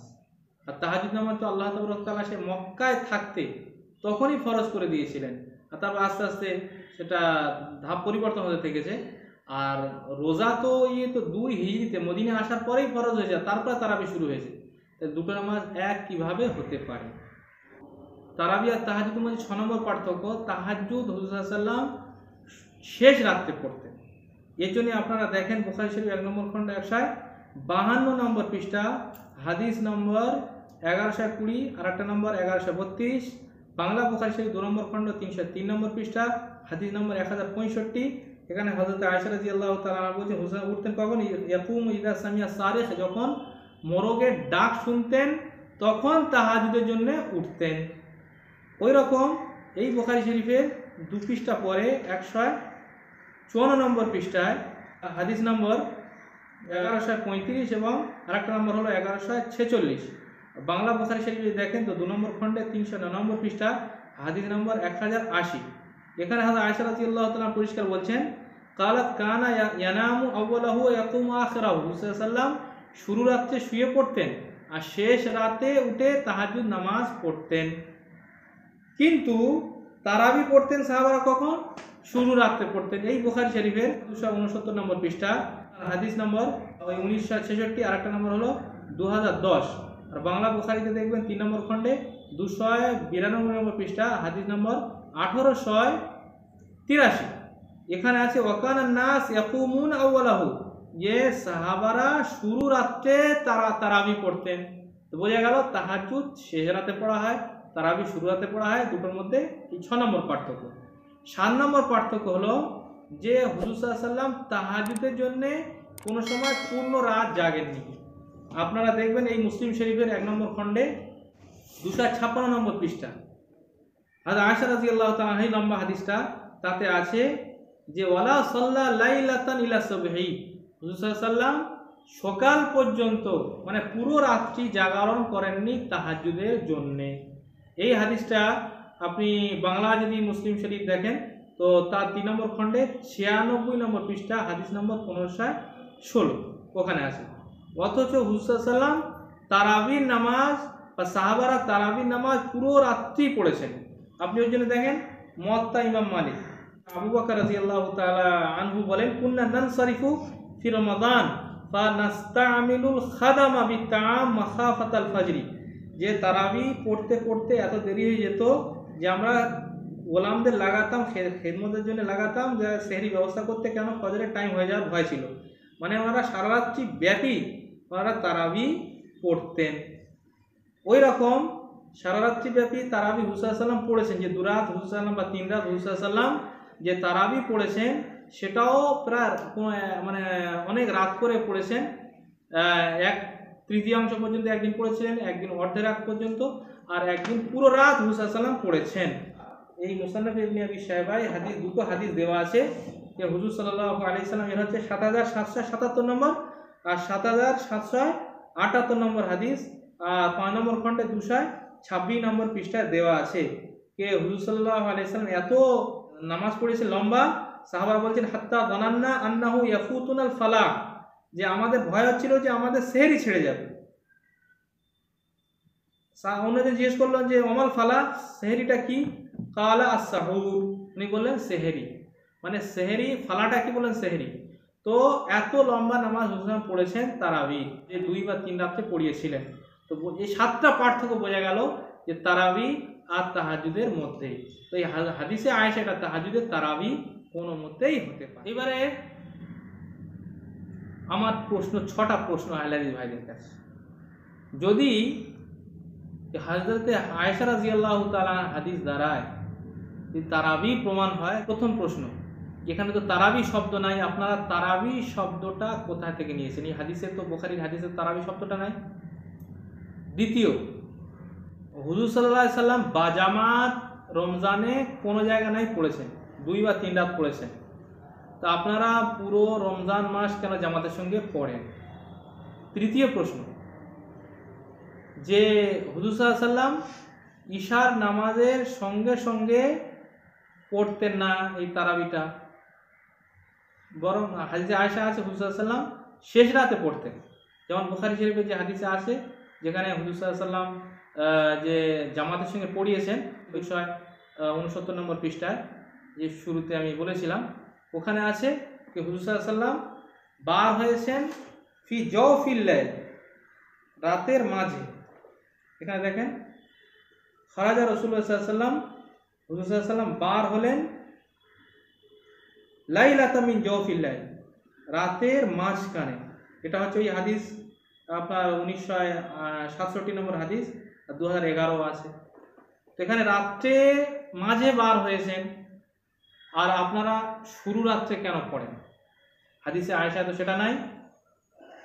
আর তাহাজ্জুদ নামাজ তো আল্লাহ তাআলা সে মক্কায় থাকতে তখনই ফরজ করে দিয়েছিলেন, আর তারপর আস্তে আস্তে সেটা ধাপ পরিবর্তন হতে থেকেছে। আর রোজা তো তো 2 হিজরিতে মদিনা আসার পরেই ফরজ হয়েছে, তারপর তারাবি শুরু হয়েছে। তাই দুটো নামাজ এক কিভাবে হতে পারে? তারাবি আর তাহাজ্জুদের মধ্যে 6 নম্বর পার্থক্য, তাহাজ্জুদ হুজুর সাল্লাল্লাহু আলাইহি সাল্লাম শেষ রাতে পড়তেন। এর জন্য আপনারা দেখেন বুখারী শরীফ 1 নম্বর খণ্ড 152 নম্বর পৃষ্ঠা হাদিস নম্বর 1120, আর একটা নম্বর 1132, বাংলা বুখারী শরীফ 2 নম্বর খণ্ড 303 নম্বর পৃষ্ঠা হাদিস নম্বর 1065। এখানে হযরত আয়েশা রাদিয়াল্লাহু তাআলা বলছেন, হুজুর উঠতেন কখন? ইয়াকুমু ইযা সামিয়া সারিখ, যখন মোরগের ডাক শুনতেন তখন তাহাজ্জুদের জন্য উঠতেন। ওই রকম এই বুখারী শরীফের 2 পৃষ্ঠা পরে 154 নম্বর পৃষ্ঠায় হাদিস নম্বর 1135 এবং আরেকটা নম্বর হলো 1146। বাংলা বুখারী শরীফে দেখেন তো 2 নম্বর খণ্ডে 309 নম্বর পৃষ্ঠা হাদিস নম্বর 1080। এখানে হযরত আয়েশা রাদিয়াল্লাহু তাআলা পরিষ্কার বলছেন, কালাত কানা ইয়ানামু আউওয়ালাহু ওয়া ইয়াকুমু আখিরাহু, রাসূল সাল্লাল্লাহু আলাইহি ওয়াসাল্লাম শুরু রাতে শুয়ে পড়তেন আর শেষ রাতে উঠে তাহাজ্জুদ নামাজ পড়তেন। কিন্তু তারাবি পড়তেন সাহাবারা কখন? শুরু রাতে পড়তেন। এই বুখারী শরীফের 269 নম্বর পৃষ্ঠা হাদিস নম্বর 1966, আর একটা নম্বর হলো 2010। আর বাংলা বুখারীতে দেখবেন 3 নম্বর খণ্ডে 292 নম্বর পৃষ্ঠা হাদিস নম্বর 1883। এখানে আছে ওয়াকানান নাস ইয়াকুমুন আউওয়ালাহু, যে সাহাবারা শুরু রাতে তারাবি পড়তেন। তো বোঝা গেল তাহাজ্জুদ শেষ রাতে পড়া হয়, তারাবি শুরু রাতে পড়া হয়। দুটোর মধ্যে এই 6 নম্বর পার্থক্য। 7 নম্বর পার্থক্য হলো যে হুজুর সাল্লাল্লাহু আলাইহি ওয়াসাল্লাম তাহাজ্জুদের জন্য কোনো সময় পূর্ণ রাত জাগেননি। আপনারা দেখবেন এই মুসলিম শরীফের 1 নম্বর খণ্ডে 256 নম্বর পৃষ্ঠা আর আয়েশা রাদিয়াল্লাহু তাআলা এই লম্বা হাদিসটা, তাতে আছে যে ওয়ালা সাল্লা লাইলাতান ইলা সুবহি, হুজুর সাল্লাল্লাহু আলাইহি ওয়াসাল্লাম সকাল পর্যন্ত মানে পুরো রাত্রি জাগরণ করেননি তাহাজ্জুদের জন্য। এই হাদিসটা আপনি বাংলা যদি মুসলিম শরীফ দেখেন তো তার 3 নম্বর খণ্ডে 96 নম্বর পৃষ্ঠা হাদিস নম্বর 1516 ওখানে আছে। অথচ হুজুর সাল্লাল্লাহু আলাইহি ওয়াসাল্লাম তারাবির নামাজ বা সাহাবারা তারাবির নামাজ পুরো রাত্রি পড়েছেন। আপনি ওই জন্য দেখেন মুয়াত্তা ইমাম মালিক আবু বকর রাদিয়াল্লাহু তাআলা আনহু বলেন, কুননা নানসারিফু ফি রমাদান ফানাস্তামিলুল খাদামা বিতাআম মাখাফাতাল ফাজরি, যে তারাবি পড়তে পড়তে এত দেরি হয়ে যেত যে আমরা গোলামদের লাগাতাম, খেদমতের জন্য লাগাতাম, যে সেহরি ব্যবস্থা করতে, কেন ফজরের টাইম হয়ে যাওয়ার ভয় ছিল। মানে ওনারা সারা রাত্রি ব্যাপী ওনারা তারাবি পড়তেন। ওই রকম সারা রাত্রি ব্যাপী তারাবি হুজুর সাল্লাম পড়েছেন, যে 2 রাত হুজুর সাল্লাম বা 3 রাত হুজুর সাল্লাম যে তারাবি পড়েছেন সেটাও প্রায় মানে অনেক রাত করে পড়েছেন। 1/3 পর্যন্ত একদিন পড়েছিলেন, একদিন অর্ধেক রাত পর্যন্ত, আর একদিন পুরো রাত হুজুর সাল্লাম পড়েছেন। এই মুসান্নাফ ইবনে আবি শায়বায় হাদিস, দুটো হাদিস দেওয়া আছে যে হুজুর সাল্লাল্লাহু আলাইহি সাল্লাম, এর হচ্ছে 7777 নম্বর আর 7778 নম্বর হাদিস, আর 5 নম্বর খণ্ডে 226 নম্বর পৃষ্ঠায় দেওয়া আছে যে হুজুর সাল্লাল্লাহু আলাইহি সাল্লাম এত নামাজ পড়েছে লম্বা, সাহাবারা বলছেন হাত্তা যানান্না আন্নাহু ইয়াফুতুনাল ফালাহ, যে আমাদের ভয় হচ্ছিল যে আমাদের সেহরি ছেড়ে যাবে। অন্যদের জিজ্ঞেস করলো যে ওমাল ফালাহ, সেহরিটা কি? কালা আস-সাহুর, উনি বললেন সেহরি, মানে সেহরি, ফালাটা কি বললেন সেহরি। তো এত লম্বা নামাজ হুজুর পড়েছেন তারাবি, যে 2 বা 3 রাতে পড়িয়েছিলেন। তো এই 7টা পার্থক্য বোঝা গেল যে তারাবি আর তাহাজ্জুদের মধ্যে। তো এই হাদিসে আয়েশা এটা তাহাজ্জুদের তারাবি কোনো মতেই হতে পারে। এবারে আমার প্রশ্ন, 6টা প্রশ্ন আহলাদিস ভাইদের কাছে। যদি হযরতে আয়েশা রাদিয়াল্লাহু তাআলা হাদিস দ্বারায় তারাবি প্রমাণ হয়, প্রথম প্রশ্ন, এখানে তো তারাবি শব্দ নাই, আপনারা তারাবি শব্দটা কোথা থেকে নিয়েছেন? এই হাদিসে তো, বুখারীর হাদিসে তারাবি শব্দটা নাই। দ্বিতীয়, হুজুর সাল্লাল্লাহু আলাইহি সাল্লাম বাজামাত রমজানে কোনো জায়গা নাই পড়েছেন, 2 বা 3 রাত পড়েছেন। তো আপনারা পুরো রমজান মাস কেন জামাতের সঙ্গে পড়েন? তৃতীয় প্রশ্ন, যে হুজুর সাল্লাল্লাহু আলাইহি সাল্লাম ঈশার নামাজের সঙ্গে সঙ্গে পড়তেন না এই তারাবিটা, বরং হাদিসে আয়েশা আছে হুজুর সাল্লাল্লাহু আলাইহি সাল্লাম শেষ রাতে পড়তেন। যেমন বুখারী শরীফে যে হাদিসে আছে, যেখানে হুজুর সাল্লাল্লাহু আলাইহি সাল্লাম যে জামাতের সঙ্গে পড়িয়েছেন 269 নম্বর পৃষ্ঠায়, যে শুরুতে আমি বলেছিলাম, ওখানে আছে যে হুজুর সাল্লাল্লাহু আলাইহি সাল্লাম বার হয়েছেন ফি জাওফিল লাইল, রাতের মাঝে। এখানে দেখেন, খারাজা রাসূলুল্লাহ সাল্লাল্লাহু আলাইহি সাল্লাম, হুজুর সাল্লাল্লাহু আলাইহি সাল্লাম বার হলেন লাইলাতা মিন জাওফিল লাইল, রাতের মাঝখানে। এটা হচ্ছে ওই হাদিস আপনার 1967 নম্বর হাদিস, আর 2011 আছে। তো এখানে রাত্রে মাঝে বার হয়েছেন, আর আপনারা শুরু রাত্রে কেন পড়েন? হাদিসে আয়েশা তো সেটা নাই।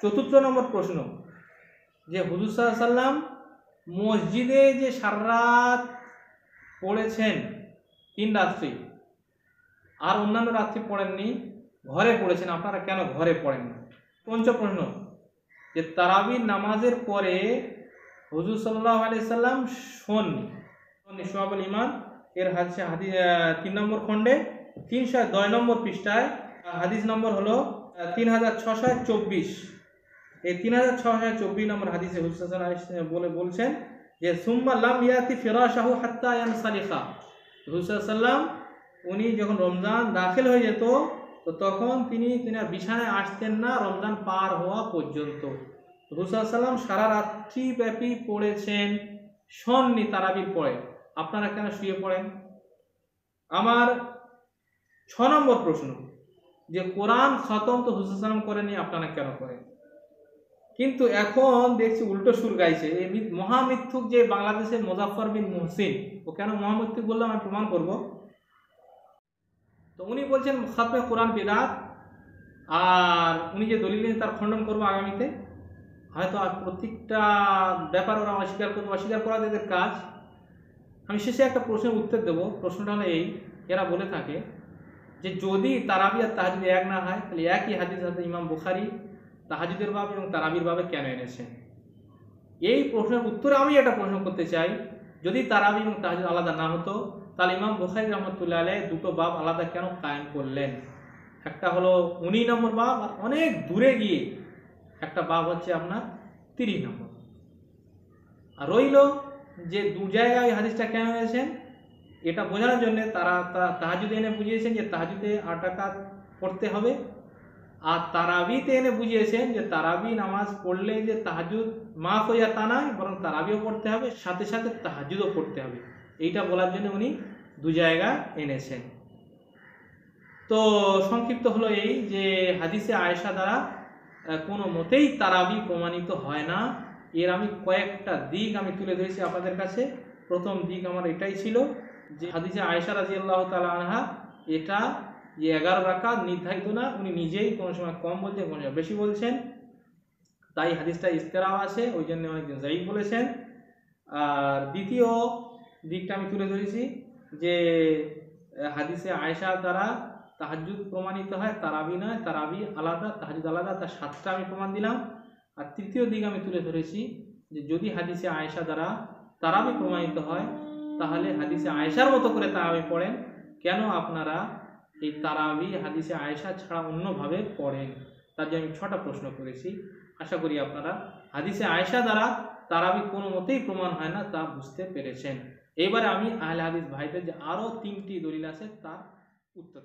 চতুর্থ নম্বর প্রশ্ন, যে হুজুর সাল্লাল্লাহু আলাইহি সাল্লাম মসজিদে যে সারা রাত পড়েছেন 3 রাত্রি, আর অন্যান্য রাত্রি পড়েননি, ঘরে পড়েছেন, আপনারা কেন ঘরে পড়েন না? পঞ্চম প্রশ্ন, যে তারাবির নামাজের পরে হুজুর সাল্লাল্লাহু আলাইহি সাল্লাম শোননি। শুআবুল ঈমান এর হাদিস 3 নম্বর খণ্ডে 302 নম্বর পৃষ্ঠায়, হাদিস নম্বর হলো 3624। এই 3624 নম্বর হাদিসে হুজুর সাল্লাল্লাহু আলাইহি সাল্লাম বলছেন যে সুম্মা লাম ইয়াতি ফিরাশাহু হাত্তা ইয়ানসালিখা, হুজুর সাল্লাল্লাহু আলাইহি সাল্লাম উনি যখন রমজান দাখিল হয়ে যেত, তো তখন তিনি বিছানায় আসতেন না রমজান পার হওয়া পর্যন্ত। হুজুর সাল্লাল্লাহু আলাইহি সাল্লাম সারা রাত্রি ব্যাপী পড়েছেন, শোননি তারাবির পরে, আপনারা কেন শুয়ে পড়েন? আমার 6 নম্বর প্রশ্ন, যে কোরআন খতম তো হুজুর সাল্লাল্লাহু আলাইহি সাল্লাম করেনি, আপনারা কেন করেন? কিন্তু এখন দেখছি উল্টো সুর গাইছে এই মহামিথ্যুক, যে বাংলাদেশের মুজাফফর বিন মুহসিন, ও কেন মহামিথ্যুক বললাম আমি প্রমাণ করব। তো উনি বলছেন খাতমে কোরআন বিদআত, আর উনি যে দলিল নিয়ে তার খণ্ডন করবো আগামীতে, হয়তো আর প্রত্যেকটা ব্যাপার ওরা অস্বীকার করা এদের কাজ। আমি শেষে একটা প্রশ্নের উত্তর দেবো। প্রশ্নটা হলো এই, এরা বলে থাকে যে যদি তারাবি আর তাহাজ্জুদ এক না হয়, তাহলে একই হাদিস হাতে ইমাম বুখারী তাহাজ্জুদের বাব এবং তারাবির বাবে কেন এনেছেন? এই প্রশ্নের উত্তরে আমি একটা প্রশ্ন করতে চাই, যদি তারাবি এবং তাহাজ্জুদ আলাদা না হতো, তাহলে ইমাম বুখারী রাহমাতুল্লাহ আলাইহি দুটো বাব আলাদা কেন কায়েম করলেন? একটা হলো 19 নম্বর বাব, আর অনেক দূরে গিয়ে একটা বাব হচ্ছে আপনার 30 নম্বর। আর রইল যে 2 জায়গায় হাদিসটা কেন এনেছেন, এটা বোঝানোর জন্য তারা তাহাজ্জুদে এনে বুঝিয়েছেন যে তাহাজ্জুদে 8 রাকাত পড়তে হবে, আর তারাবিতে এনে বুঝিয়েছেন যে তারাবি নামাজ পড়লে যে তাহাজ্জুদ মাফ হয়ে যায় তা নয়, বরং তারাবিও পড়তে হবে, সাথে সাথে তাহাজ্জুদও পড়তে হবে। এইটা বলার জন্য উনি 2 জায়গা এনেছেন। তো সংক্ষিপ্ত হলো এই, যে হাদিসে আয়েশা দ্বারা কোনো মতেই তারাবি প্রমাণিত হয় না। এর আমি কয়েকটা দিক আমি তুলে ধরেছি আপনাদের কাছে। প্রথম দিক আমার এটাই ছিল যে হাদিসে আয়েশা রাদিয়াল্লাহু তাআলা আনহা এটা যে 11 রাকাত নির্ধারিত না, উনি নিজেই কোনো সময় কম বলছেন, কোনো সময় বেশি বলছেন, তাই হাদিসটা ইস্তেরাব আছে, ওই জন্য অনেকজন যায়িফ বলেছেন। আর দ্বিতীয় দিকটা আমি তুলে ধরেছি যে হাদিসে আয়েশা দ্বারা তাহাজ্জুদ প্রমাণিত হয়, তারাবি নয়, তারাবি আলাদা, তাহাজ্জুদ আলাদা, তার 7টা আমি প্রমাণ দিলাম। আর তৃতীয় দিক আমি তুলে ধরেছি যে যদি হাদিসে আয়েশা দ্বারা তারাবি প্রমাণিত হয় তাহলে হাদিসে আয়েশার মতো করে তারাবি পড়েন, কেন আপনারা এই তারাবি হাদিসে আয়েশা ছাড়া অন্যভাবে পড়েন? তার জন্য আমি 6টা প্রশ্ন করেছি। আশা করি আপনারা হাদিসে আয়েশা দ্বারা তারাবি কোনো মতেই প্রমাণ হয় না তা বুঝতে পেরেছেন। এবারে আমি আহলে হাদিস ভাইদের যে আরও 3টি দলিল আছে তার উত্তর